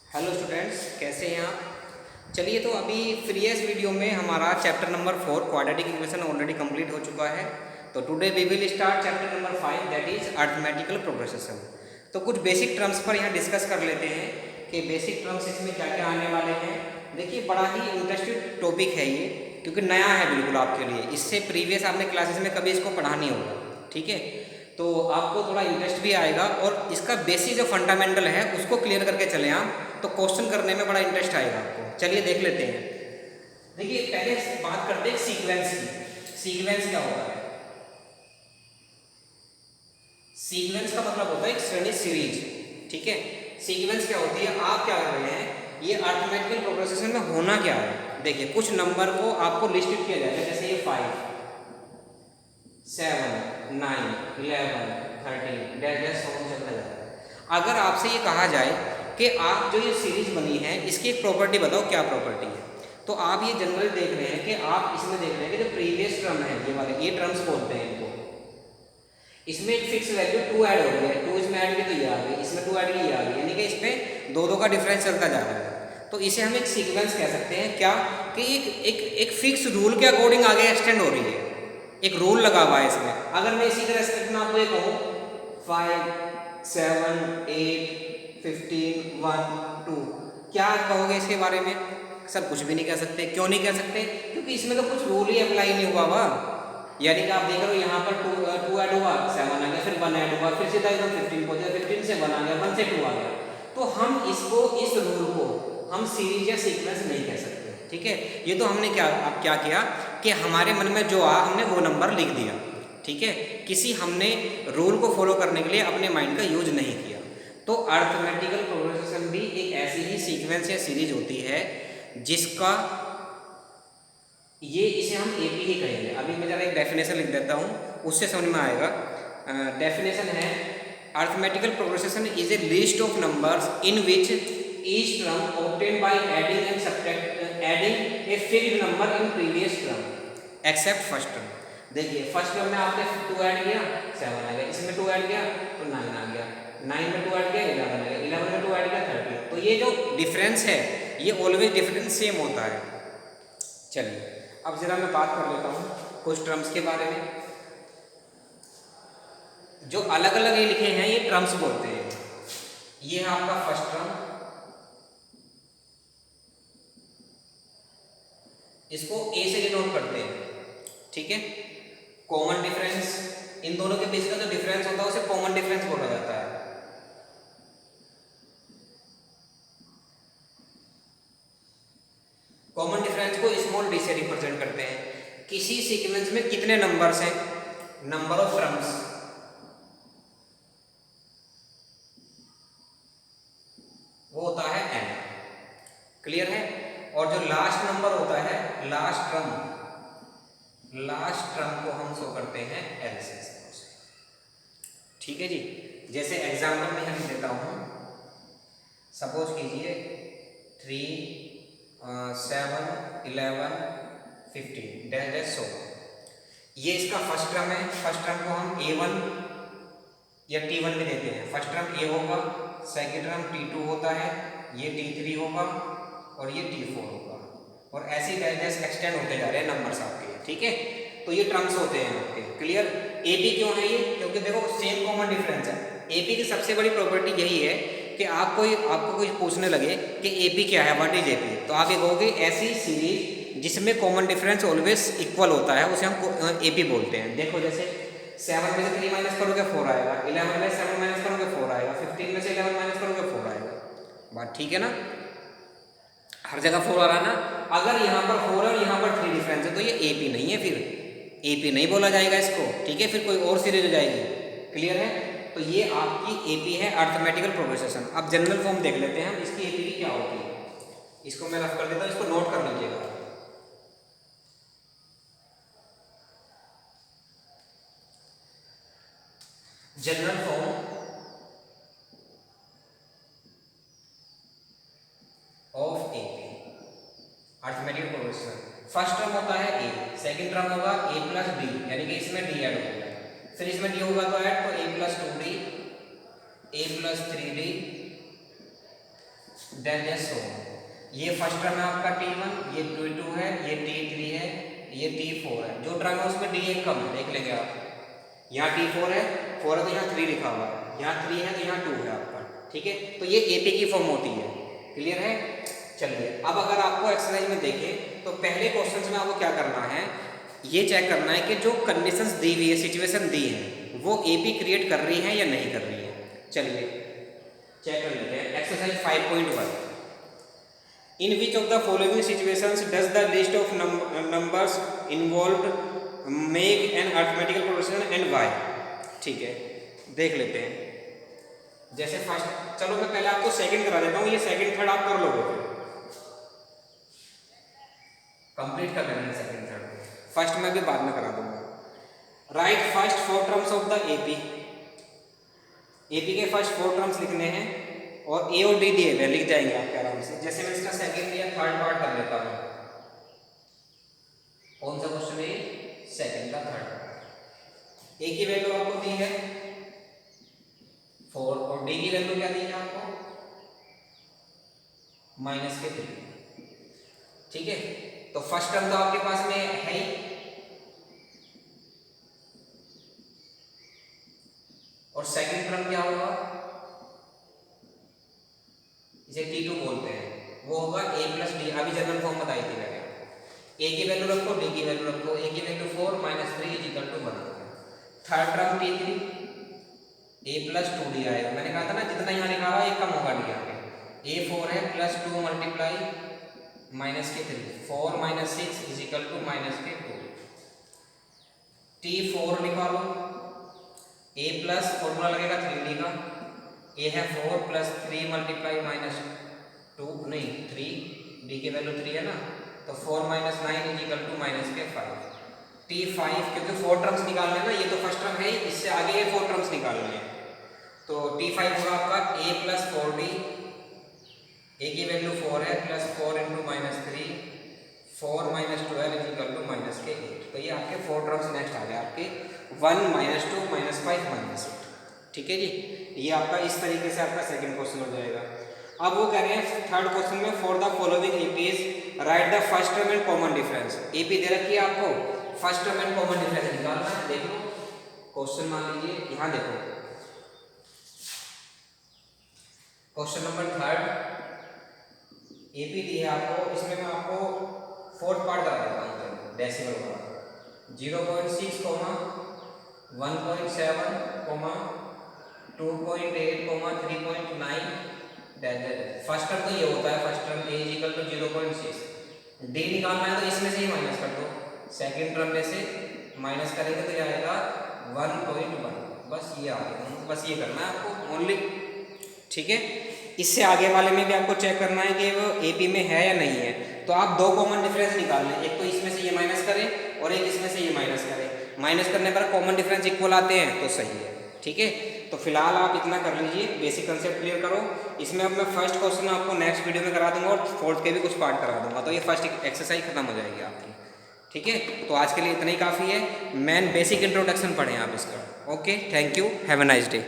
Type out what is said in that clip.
Hello students, कैसे हैं आप। चलिए, तो अभी प्रीवियस वीडियो में हमारा chapter number 4 quadratic equation already complete हो चुका है। तो today we will start chapter number 5 that is arithmetical progression. तो कुछ बेसिक टर्म्स पर यहाँ डिस्कस कर लेते हैं कि बेसिक टर्म्स इसमें क्या क्या आने वाले हैं। देखिए, बड़ा ही इंटरेस्टिंग टॉपिक है ये, क्योंकि नया है बिल्कुल आपके लिए। इससे प्रीवियस आपने क्लासेस में कभी इसको पढ़ा नहीं होगा, ठीक है। तो आपको थोड़ा इंटरेस्ट भी आएगा और इसका बेसिक जो फंडामेंटल है उसको क्लियर करके चलें आप, तो क्वेश्चन करने में बड़ा इंटरेस्ट आएगा आपको। चलिए देख लेते हैं। देखिए, पहले बात करते हैं सीक्वेंस की। सीक्वेंस क्या होता है? सीक्वेंस का मतलब होता है एक श्रेणी, सीरीज, ठीक है। सीक्वेंस क्या होती है? आप क्या कर रहे हैं, ये अरिथमेटिकल प्रोग्रेशन में होना क्या है। देखिए, कुछ नंबर को आपको लिस्ट किया जाएगा, जैसे ये 5 7 9 11 13 डैश डैश सॉन्ग चलता जाता है। अगर आपसे ये कहा जाए कि आप जो ये सीरीज बनी है इसकी एक प्रॉपर्टी बताओ, क्या प्रॉपर्टी है, तो आप ये जनरल देख रहे हैं कि आप इसमें देख रहे हैं कि जो प्रीवियस टर्म है, ये वाले ये टर्म्स बोलते हैं इनको। इसमें एक फिक्स वैल्यू 2 ऐड हो गई है, 2 इसमें ऐड की तो ये आ गई, इसमें 2 ऐड की ये आ गई, यानी कि इसमें दो का डिफरेंस चलता जा रहा है। तो इसे हम एक सीक्वेंस कह सकते हैं। क्या कि एक फिक्स रूल के अकॉर्डिंग आगे एक्सटेंड हो रही है, एक रूल लगा हुआ है इसमें। अगर मैं इसी के रेस्पेक्ट में आपको ये कहूँ 5 7 8 15 1 2, क्या कहोगे इसके बारे में? सर कुछ भी नहीं कह सकते। क्यों नहीं कह सकते? क्योंकि इसमें तो कुछ रूल ही अप्लाई नहीं हुआ हुआ। यानी कि आप देख रहे हो यहाँ पर टू ऐड हुआ, 7 आ गया, फिर 1 ऐड हुआ, फिर सीधा एकदम 15 पहुंच गया, 15 से 1 आ गया, 1 से 2 आ गया। तो हम इसको, इस रूल को हम सीरीज या सीक्वेंस नहीं कह सकते, ठीक है। ये तो हमने क्या किया कि हमारे मन में जो आ हमने वो नंबर लिख दिया, ठीक है। किसी हमने रूल को फॉलो करने के लिए अपने माइंड का यूज नहीं किया। तो अरिथमेटिकल प्रोग्रेशन भी एक ऐसी ही सीक्वेंस या सीरीज होती है जिसका ये, इसे हम एपी ही कहेंगे। अभी मैं जरा एक डेफिनेशन लिख देता हूँ, उससे समझ में आएगा। डेफिनेशन है, arithmetical progression is a list of numbers in which each term obtain by adding and subtract adding a fixed number in previous term accept first term. देखिए, फर्स्ट टर्म में आपने 2 ऐड किया, 7 आ गया, इसमें 2 ऐड किया तो 9 आ गया, 9 में 2 ऐड किया 11 आ गया, 11 में 2 ऐड किया 13। तो ये जो डिफरेंस है ये ऑलवेज डिफरेंस सेम होता है। चलिए, अब जरा मैं बात कर लेता हूँ कुछ टर्म्स के बारे में। जो अलग अलग ये लिखे हैं ये टर्म्स बोलते हैं। ये है आपका फर्स्ट टर्म, इसको ए से डिनोट करते हैं, ठीक है। कॉमन डिफरेंस, इन दोनों के बीच का जो डिफरेंस होता है उसे कॉमन डिफरेंस बोला जाता है। कॉमन डिफरेंस को स्मॉल डी से रिप्रेजेंट करते हैं। किसी सीक्वेंस में कितने नंबर्स हैं, नंबर ऑफ टर्म्स, वो होता है n। क्लियर है? और जो लास्ट नंबर होता है, लास्ट टर्म को हम शो करते हैं l से, ठीक है जी। जैसे एग्जांपल में हम देता हूं, सपोज कीजिए 3 7 11 15 डैश डैश सो, ये इसका फर्स्ट टर्म है। फर्स्ट टर्म को हम a1 या t1 भी देते हैं। फर्स्ट टर्म a होगा, सेकेंड टर्म t2 होता है, ये t3 होगा और ये t4 होगा, और ऐसे ही डैश डैश एक्सटेंड होते जा रहे हैं नंबर्स आपके, ठीक है। तो ये टर्म्स होते हैं आपके। क्लियर? एपी क्यों है ये? क्योंकि देखो सेम कॉमन डिफरेंस है। एपी की सबसे बड़ी प्रॉपर्टी यही है कि आपको कोई पूछने लगे कि एपी क्या है, व्हाट इज एपी, तो आप ये कहोगे ऐसी सीरीज जिसमें कॉमन डिफरेंस ऑलवेज इक्वल होता है उसे हम एपी बोलते हैं। देखो, जैसे 7 में से 3 माइनस करोगे 4 आएगा, 11 में से 7 माइनस करोगे 4 आएगा, 15 में से 11 माइनस करोगे 4 आएगा। बात ठीक है ना? हर जगह 4 आ रहा है ना। अगर यहाँ पर 4 है और यहाँ पर 3 डिफरेंस है तो ये एपी नहीं है, फिर एपी नहीं बोला जाएगा इसको, ठीक है। फिर कोई और सीरीज हो जाएगी। क्लियर है? तो ये आपकी एपी है, अरिथमेटिकल प्रोग्रेशन। अब जनरल फॉर्म देख लेते हैं हम इसकी एपी की क्या होती है। इसको मैं रफ कर देता हूँ, इसको नोट कर लीजिएगा। General form of AP, arithmetical progression. First term होता है ए, सेकंड टर्म होगा a प्लस डी, यानी कि इसमें डी ऐड हो गया, फिर इसमें डी होगा तो ऐड, तो a plus 2d, a plus 3d, dash dash so on. ये फर्स्ट टर्म है आपका T1, ये T2 है, ये T3 है, ये T4 है। जो टर्म है उसमें D1 कम है, देख लेंगे आप। यहाँ T4 है, 4 है तो यहाँ 3 लिखा हुआ है, यहाँ 3 है तो यहाँ 2 है आपका, ठीक है। तो ये AP की फॉर्म होती है, क्लियर है। चलिए अब अगर आपको एक्सरसाइज में देखें तो पहले क्वेश्चन में आपको क्या करना है, ये चेक करना है कि जो कंडीशंस दी हुई है, सिचुएशन दी है, वो AP क्रिएट कर रही है या नहीं कर रही है। चलिए चेक कर लेते हैं। Exercise 5.1, in which of the following situations does the list of numbers involved make an arithmetical progression and why. ठीक है, देख लेते हैं। जैसे फर्स्ट, चलो मैं पहले आपको सेकंड करा देता हूँ, ये सेकंड थर्ड आप कर लोगे, कंप्लीट कर लेना सेकंड थर्ड। फर्स्ट मैं भी बाद में करा दूंगा। Right first 4 terms of the AP। AP के फर्स्ट 4 टर्म्स लिखने हैं और A और D दिए हुए लिख जाएंगे आपके आराम से। जैसे मैं इसका सेकंड या थर्ड पार्ट कर लेता हूँ। कौन सा क्वेश्चन है? सेकंड का थर्ड। A की वैल्यू आपको दी है 4 और D की वैल्यू क्या दी है आपको? -3। ठीक है, तो फर्स्ट टर्म तो आपके पास में है ही, और सेकंड टर्म क्या होगा? इसे T2 बोलते हैं, वो होगा A + D। अभी जनरल फॉर्म बताई थी मैंने। A की वैल्यू रखो, D की वैल्यू रखो। A की value 4 - 3 = 1। Third term T3 A + 2D आएगा। मैंने कहा था ना जितना यहाँ लिखा हुआ है एक कम होगा D आगे। A4 है +2 × -3 4 - 6 = -2। T4 निकालो, A प्लस फॉर्मूला लगेगा 3D का। A है 4 + 3 × -2 नहीं 3, D की वैल्यू 3 है ना, तो 4 - 9 = -5। T5 क्योंकि 4 टर्म्स निकालने हैं ना, ये तो फर्स्ट टर्म है, इससे आगे ये 4 टर्म्स निकालने हैं। तो T5 होगा आपका A + 4D। A की वैल्यू 4 है +4 × -3 4 - 12 = -8। तो ये आपके 4 टर्म्स नेक्स्ट आ गए आपके 1 - 2 - 5 - 8। ठीक है जी, ये आपका इस तरीके से आपका सेकंड क्वेश्चन हो जाएगा। अब वो कह रहे हैं थर्ड क्वेश्चन में for the following APs right the first term and common difference. AP दे रखी है आपको, first term and common difference निकालना है। देख लो क्वेश्चन, मान लीजिए यहाँ देखो क्वेश्चन नंबर थर्ड AP दी है आपको। इसमें मैं आपको फोर्थ पार्ट करा देता हूँ डेसिमल वाला। 0.6, 1.7, 2.8, 3.9। फर्स्ट टर्म तो ये होता है, फर्स्ट टर्म A = 0.6। D निकालना है तो इसमें से ही माइनस कर दो, सेकंड टर्म में से माइनस करेंगे तो ये आएगा 1.1। बस ये आ गया, बस ये करना है आपको ओनली। ठीक है, इससे आगे वाले में भी आपको चेक करना है कि वो AP में है या नहीं है। तो आप 2 कॉमन डिफरेंस निकाल लें, एक तो इसमें से ये माइनस करें और एक इसमें से ये माइनस करें। माइनस करने पर कॉमन डिफरेंस इक्वल आते हैं तो सही है। ठीक है, तो फिलहाल आप इतना कर लीजिए, बेसिक कंसेप्ट क्लियर करो। इसमें अब मैं फर्स्ट क्वेश्चन आपको नेक्स्ट वीडियो में करा दूंगा और फोर्थ के भी कुछ पार्ट करा दूंगा, तो ये फर्स्ट एक्सरसाइज खत्म हो जाएगी आपकी। ठीक है, तो आज के लिए इतना ही काफ़ी है। मेन बेसिक इंट्रोडक्शन पढ़ें आप इसका। Okay, thank you, have a nice day.